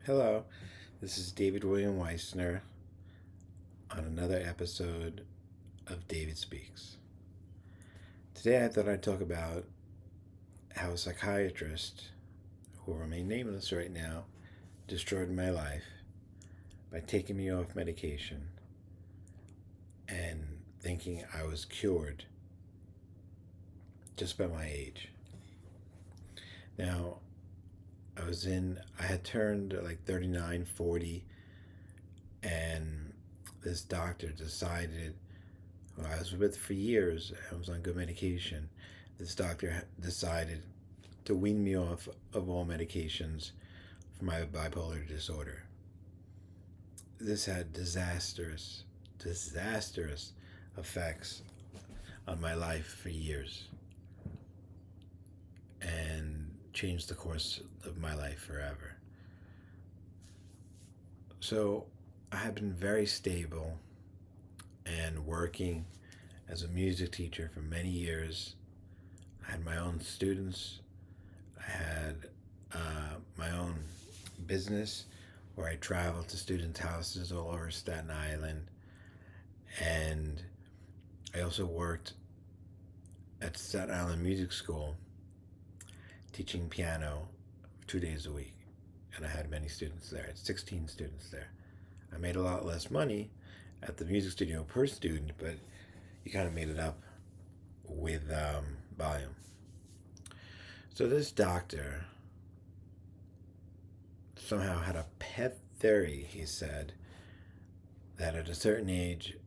Hello, this is David William Weissner on another episode of David Speaks. Today I thought I'd talk about how a psychiatrist, who will remain nameless right now, destroyed my life by taking me off medication and thinking I was cured just by my age. Now, I had turned like 39, 40, and this doctor decided, who I was with for years, I was on good medication. This doctor decided to wean me off of all medications for my bipolar disorder. This had disastrous effects on my life for years and changed the course of my life forever. So I have been very stable and working as a music teacher for many years. I had my own students. I had my own business where I traveled to students' houses all over Staten Island. And I also worked at Staten Island Music School teaching piano 2 days a week. And I had many students there. I had 16 students there. I made a lot less money at the music studio per student, but you kind of made it up with volume. So this doctor somehow had a pet theory, he said, that at a certain age,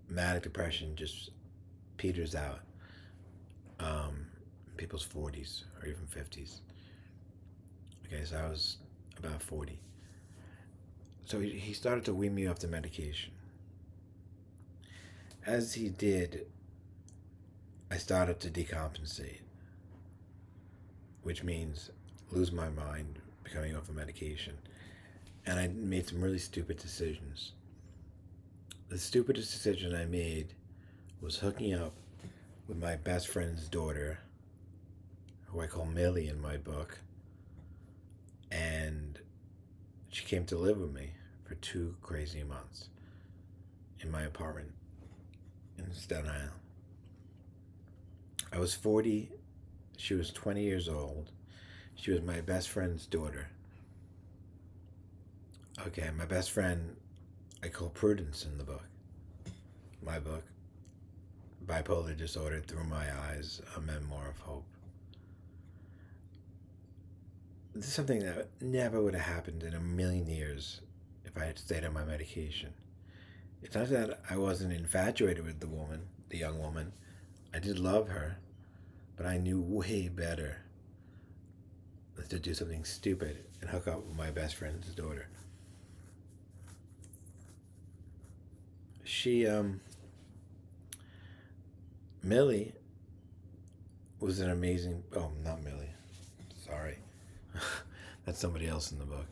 manic depression just peters out. People's 40s or even 50s. Okay, so I was about 40. So he started to wean me off the medication. As he did, I started to decompensate, which means lose my mind, becoming off of medication. And I made some really stupid decisions. The stupidest decision I made was hooking up with my best friend's daughter, who I call Millie in my book. And she came to live with me for 2 crazy months in my apartment in Staten Island. I was 40. She was 20 years old. She was my best friend's daughter. Okay, my best friend, I call Prudence in the book. My book, Bipolar Disorder Through My Eyes, A Memoir of Hope. This is something that never would have happened in a million years if I had stayed on my medication. It's not that I wasn't infatuated with the young woman. I did love her, but I knew way better than to do something stupid and hook up with my best friend's daughter. Millie was an amazing, not Millie, sorry. That's somebody else in the book.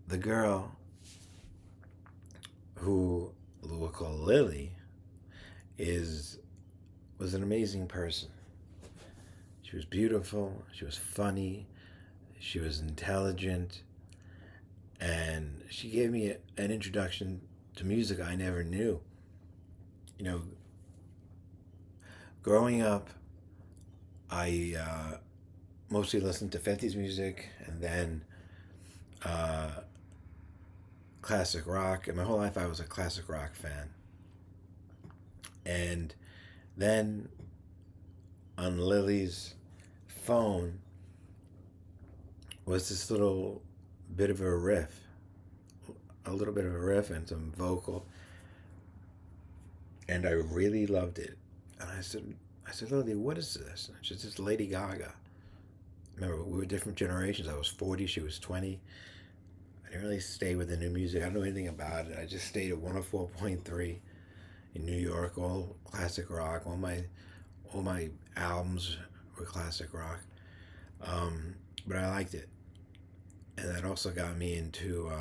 The girl who we'll call Lily was an amazing person. She was beautiful, she was funny, she was intelligent, and she gave me an introduction to music I never knew. You know, growing up, I mostly listened to 50s music and then classic rock. And my whole life I was a classic rock fan. And then on Lily's phone was this little bit of a riff and some vocal. And I really loved it. And I said, Lily, what is this? And she said, it's Lady Gaga. Remember, we were different generations. I was 40, she was 20. I didn't really stay with the new music. I don't know anything about it. I just stayed at 104.3 in New York, all classic rock. All my albums were classic rock. But I liked it. And that also got me into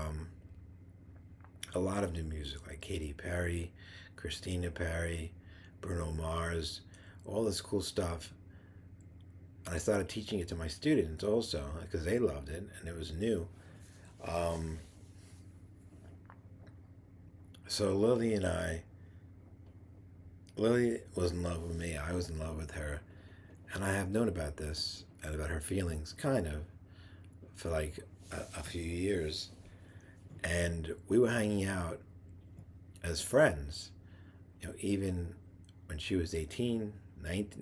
a lot of new music, like Katy Perry, Christina Perry, Bruno Mars, all this cool stuff. And I started teaching it to my students also because they loved it and it was new. Um, so Lily was in love with me. I was in love with her. And I have known about this and about her feelings, kind of, for like a few years. And we were hanging out as friends, even when she was 18,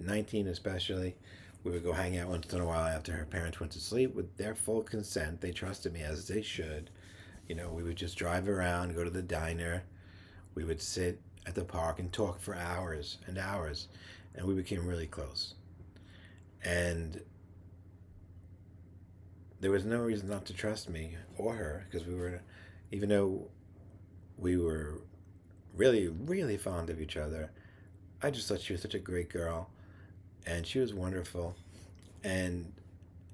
19 especially. We would go hang out once in a while after her parents went to sleep with their full consent. They trusted me as they should. We would just drive around, go to the diner. We would sit at the park and talk for hours and hours. And we became really close. And there was no reason not to trust me or her because even though we were really, really fond of each other, I just thought she was such a great girl. And she was wonderful. And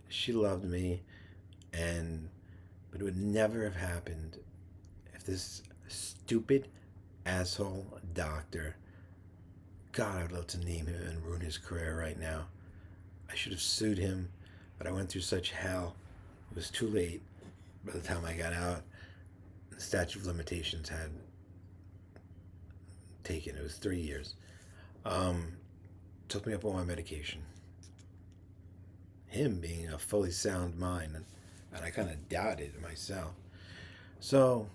she loved me. And but it would never have happened if this stupid asshole doctor, God, I'd love to name him and ruin his career right now. I should have sued him, but I went through such hell. It was too late. By the time I got out, the statute of limitations had taken. It was 3 years. Um, Took me up on my medication. Him being a fully sound mind, and I kind of doubted it myself. So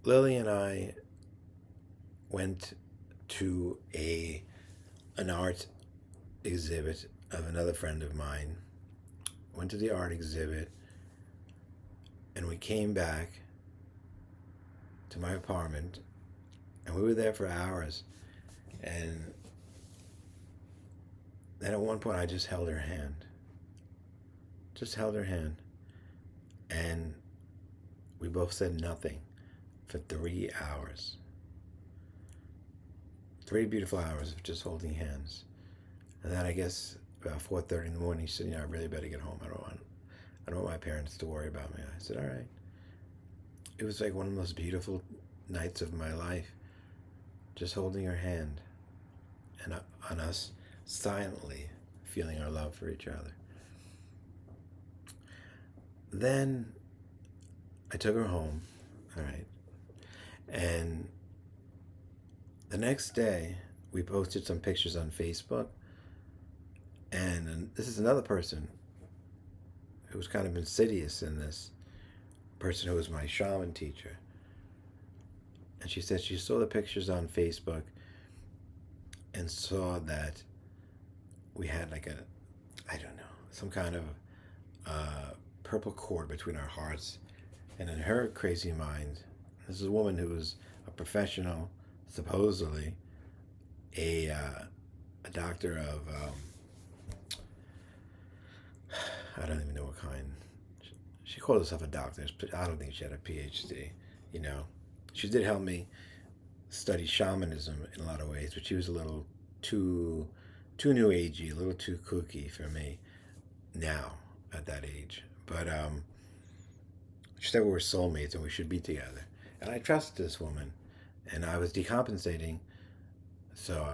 Lily and I went to an art exhibit of another friend of mine. Went to the art exhibit, and we came back to my apartment, and we were there for hours. And then at one point, I just held her hand. Just held her hand. And we both said nothing for 3 hours. 3 beautiful hours of just holding hands. And then I guess about 4:30 in the morning, she said, I really better get home. I don't want my parents to worry about me. I said, all right. It was like one of the most beautiful nights of my life, just holding her hand and on us silently feeling our love for each other. Then I took her home, all right, and the next day we posted some pictures on Facebook, and this is another person who was kind of insidious in this, person who was my shaman teacher. And she said she saw the pictures on Facebook and saw that we had like I don't know, some kind of purple cord between our hearts. And in her crazy mind, this is a woman who was a professional, supposedly a doctor of I don't even know what kind. She called herself a doctor. I don't think she had a PhD. She did help me study shamanism in a lot of ways, but she was a little too new agey, a little too kooky for me now at that age. But she said we were soulmates and we should be together. And I trusted this woman, and I was decompensating. So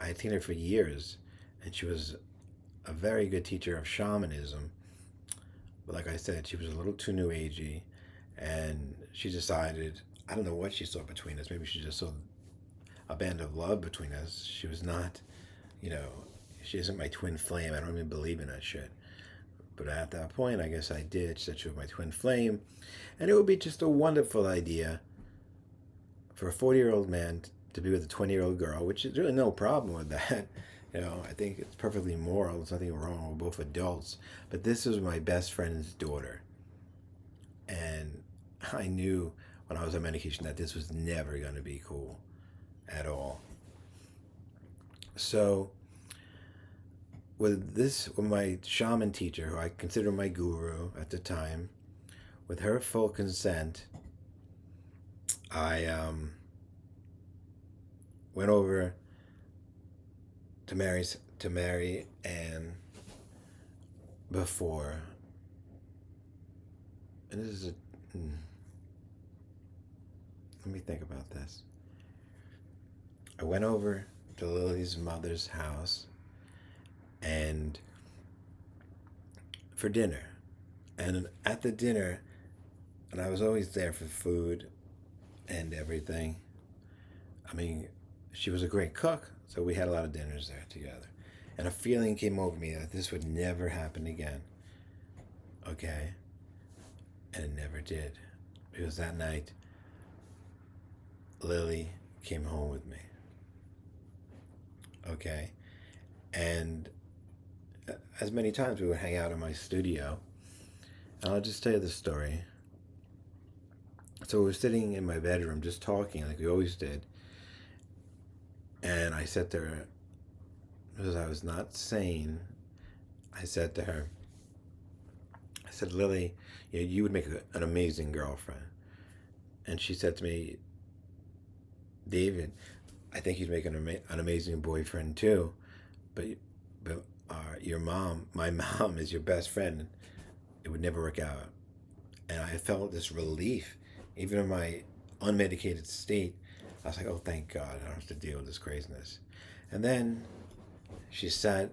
I had seen her for years, and she was a very good teacher of shamanism. But like I said, she was a little too new agey, and she decided, I don't know what she saw between us. Maybe she just saw a band of love between us. She was not, she isn't my twin flame. I don't even believe in that shit. But at that point, I guess I did. She said she was my twin flame. And it would be just a wonderful idea for a 40-year-old man to be with a 20-year-old girl, which is really no problem with that. I think it's perfectly moral. There's nothing wrong. We're both adults. But this was my best friend's daughter. And I knew when I was on medication that this was never going to be cool at all. So with my shaman teacher, who I consider my guru at the time, with her full consent, I went over to marry Anne before, and this is let me think about this. I went over to Lily's mother's house, and for dinner. And at the dinner, and I was always there for food and everything. I mean, she was a great cook, so we had a lot of dinners there together. And a feeling came over me that this would never happen again. Okay? And it never did. Because that night, Lily came home with me. Okay? And as many times we would hang out in my studio. And I'll just tell you the story. So we were sitting in my bedroom just talking like we always did. And I said to her, because I was not sane, I said to her, I said, Lily, you would make an amazing girlfriend. And she said to me, David, I think you'd make an amazing boyfriend too. But, but your mom, my mom is your best friend. It would never work out. And I felt this relief, even in my unmedicated state. I was like, oh, thank God, I don't have to deal with this craziness. And then she sat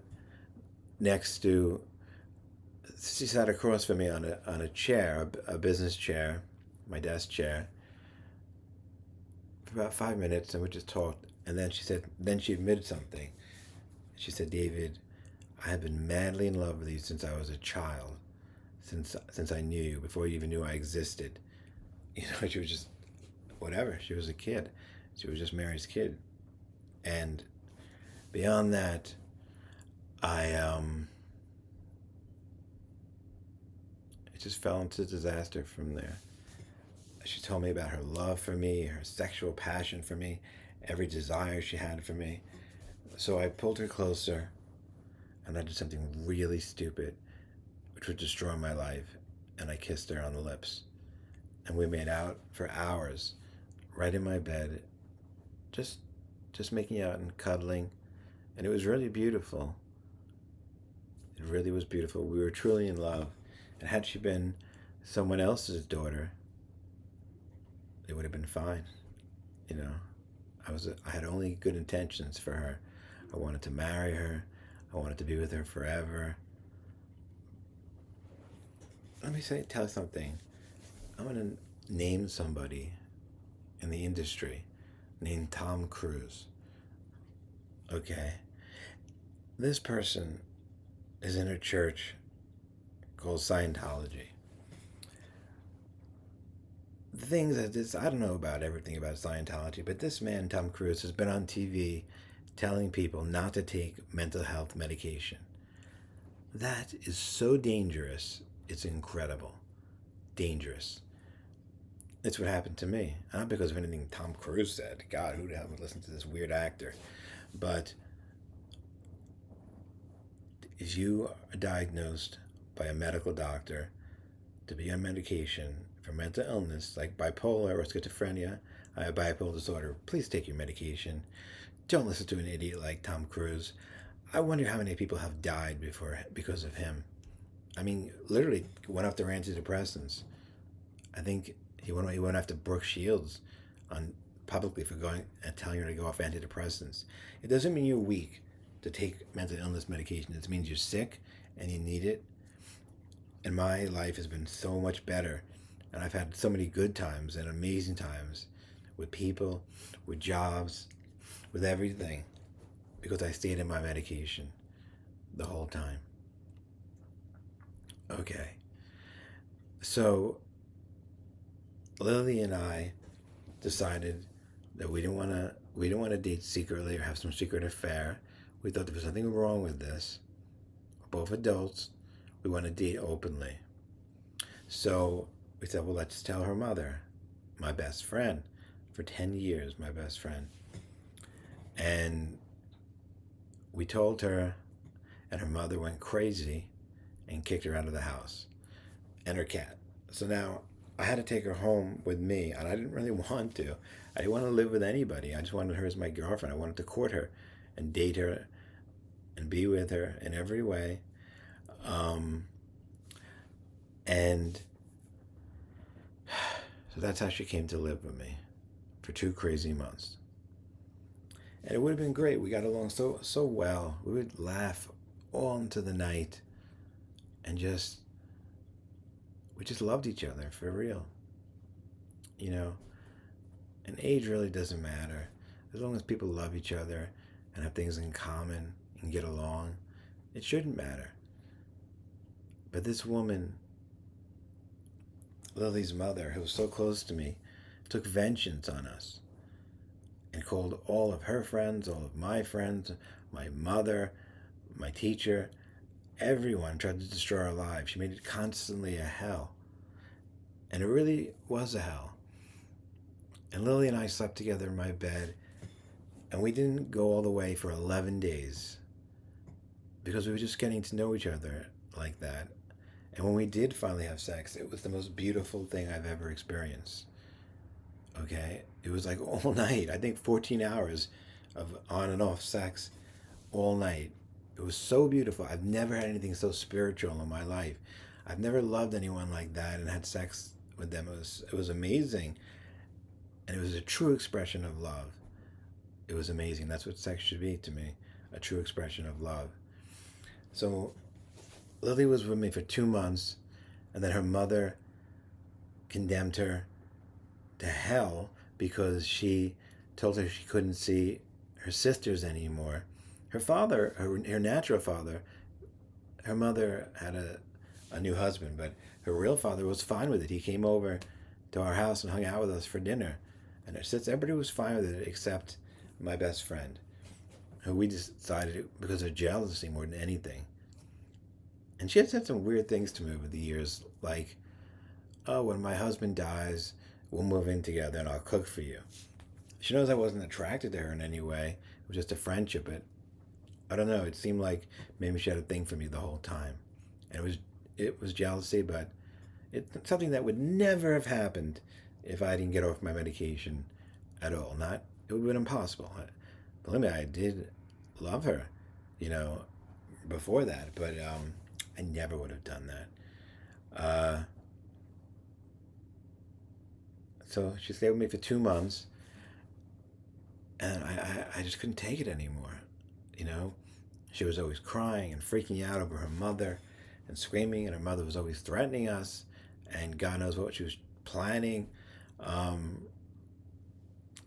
she sat across from me on a chair, a business chair, my desk chair, for about 5 minutes, and we just talked. And then she admitted something. She said, David, I have been madly in love with you since I was a child, since I knew you, before you even knew I existed. She was just whatever. She was a kid. She was just Mary's kid. And beyond that, it just fell into disaster from there. She told me about her love for me, her sexual passion for me, every desire she had for me. So I pulled her closer, and I did something really stupid, which would destroy my life, and I kissed her on the lips. And we made out for hours, right in my bed, just making out and cuddling, and it was really beautiful. It really was beautiful. We were truly in love. And had she been someone else's daughter, it would have been fine. You know, I had only good intentions for her. I wanted to marry her. I wanted to be with her forever. Let me tell you something. I'm going to name somebody in the industry named Tom Cruise. Okay? This person is in a church called Scientology. The things that I don't know about everything about Scientology, but this man, Tom Cruise, has been on TV telling people not to take mental health medication. That is so dangerous, it's incredible. Dangerous. It's what happened to me. Not because of anything Tom Cruise said. God, who the hell would listen to this weird actor? But if you are diagnosed by a medical doctor to be on medication for mental illness like bipolar or schizophrenia, I have bipolar disorder, please take your medication. Don't listen to an idiot like Tom Cruise. I wonder how many people have died because of him. I mean, literally went after antidepressants. I think he went after Brooke Shields publicly for going and telling her to go off antidepressants. It doesn't mean you're weak to take mental illness medication. It means you're sick and you need it. And my life has been so much better. And I've had so many good times and amazing times with people, with jobs, with everything, because I stayed in my medication the whole time. Okay. So Lily and I decided that we didn't want to date secretly or have some secret affair. We thought there was nothing wrong with this. We're both adults. We want to date openly. So we said, well, let's tell her mother, my best friend, for 10 years, my best friend. And we told her, and her mother went crazy and kicked her out of the house, and her cat. So now I had to take her home with me, and I didn't really want to. I didn't want to live with anybody. I just wanted her as my girlfriend. I wanted to court her and date her and be with her in every way. And so that's how she came to live with me for 2 crazy months. And it would have been great. We got along so well. We would laugh all into the night, and we just loved each other for real. You know, and age really doesn't matter. As long as people love each other and have things in common and get along, it shouldn't matter. But this woman, Lily's mother, who was so close to me, took vengeance on us and called all of her friends, all of my friends, my mother, my teacher, everyone tried to destroy our lives. She made it constantly a hell. And it really was a hell. And Lily and I slept together in my bed, and we didn't go all the way for 11 days because we were just getting to know each other like that. And when we did finally have sex, it was the most beautiful thing I've ever experienced. Okay? It was like all night. I think 14 hours of on and off sex all night. It was so beautiful. I've never had anything so spiritual in my life. I've never loved anyone like that and had sex with them. It was amazing. And it was a true expression of love. It was amazing. That's what sex should be to me, a true expression of love. So Lily was with me for 2 months, and then her mother condemned her to hell because she told her she couldn't see her sisters anymore. Her father, her natural father, her mother had a new husband, but her real father was fine with it. He came over to our house and hung out with us for dinner. And her sister, everybody was fine with it except my best friend, who we decided because of jealousy more than anything. And she had said some weird things to me over the years, like, oh, when my husband dies, we'll move in together and I'll cook for you. She knows I wasn't attracted to her in any way. It was just a friendship, but I don't know. It seemed like maybe she had a thing for me the whole time. And it was jealousy, but it's something that would never have happened if I didn't get off my medication at all. It would have been impossible. Believe me, I did love her, before that, but I never would have done that. So she stayed with me for 2 months, and I just couldn't take it anymore. She was always crying and freaking out over her mother and screaming, and her mother was always threatening us, and God knows what she was planning.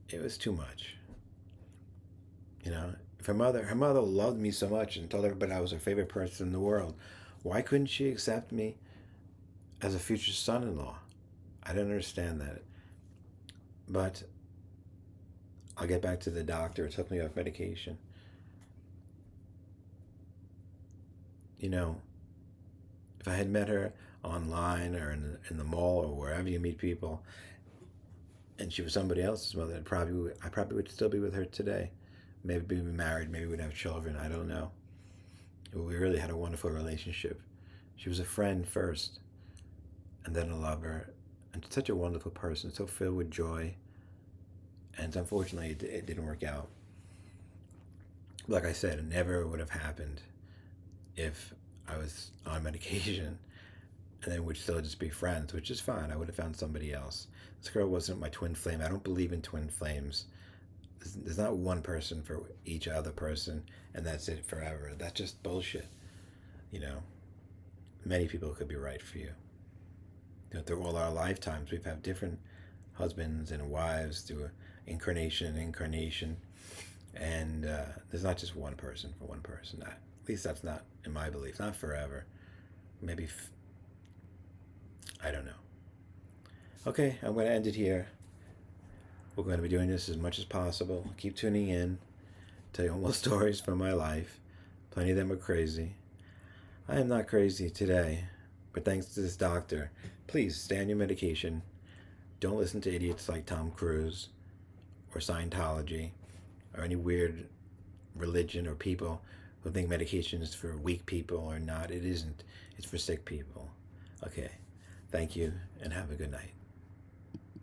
It was too much. If her mother loved me so much and told everybody I was her favorite person in the world, why couldn't she accept me as a future son-in-law? I don't understand that. But I'll get back to the doctor. It took me off medication. If I had met her online or in the mall or wherever you meet people, and she was somebody else's mother, I probably would still be with her today. Maybe be married, maybe we'd have children, I don't know. We really had a wonderful relationship. She was a friend first, and then a lover, and such a wonderful person, so filled with joy. And unfortunately, it didn't work out. Like I said, it never would have happened if I was on medication, and then we'd still just be friends, which is fine. I would have found somebody else. This girl wasn't my twin flame. I don't believe in twin flames. There's not one person for each other person, and that's it forever. That's just bullshit. Many people could be right for you. Through all our lifetimes, we've had different husbands and wives through incarnation, and there's not just one person for one person. At least that's not in my belief. Not forever. Maybe, I don't know. Okay, I'm going to end it here. We're going to be doing this as much as possible. Keep tuning in. Tell you all more stories from my life. Plenty of them are crazy. I am not crazy today, but thanks to this doctor. Please stay on your medication. Don't listen to idiots like Tom Cruise or Scientology or any weird religion or people who think medication is for weak people or not. It isn't. It's for sick people. Okay. Thank you, and have a good night.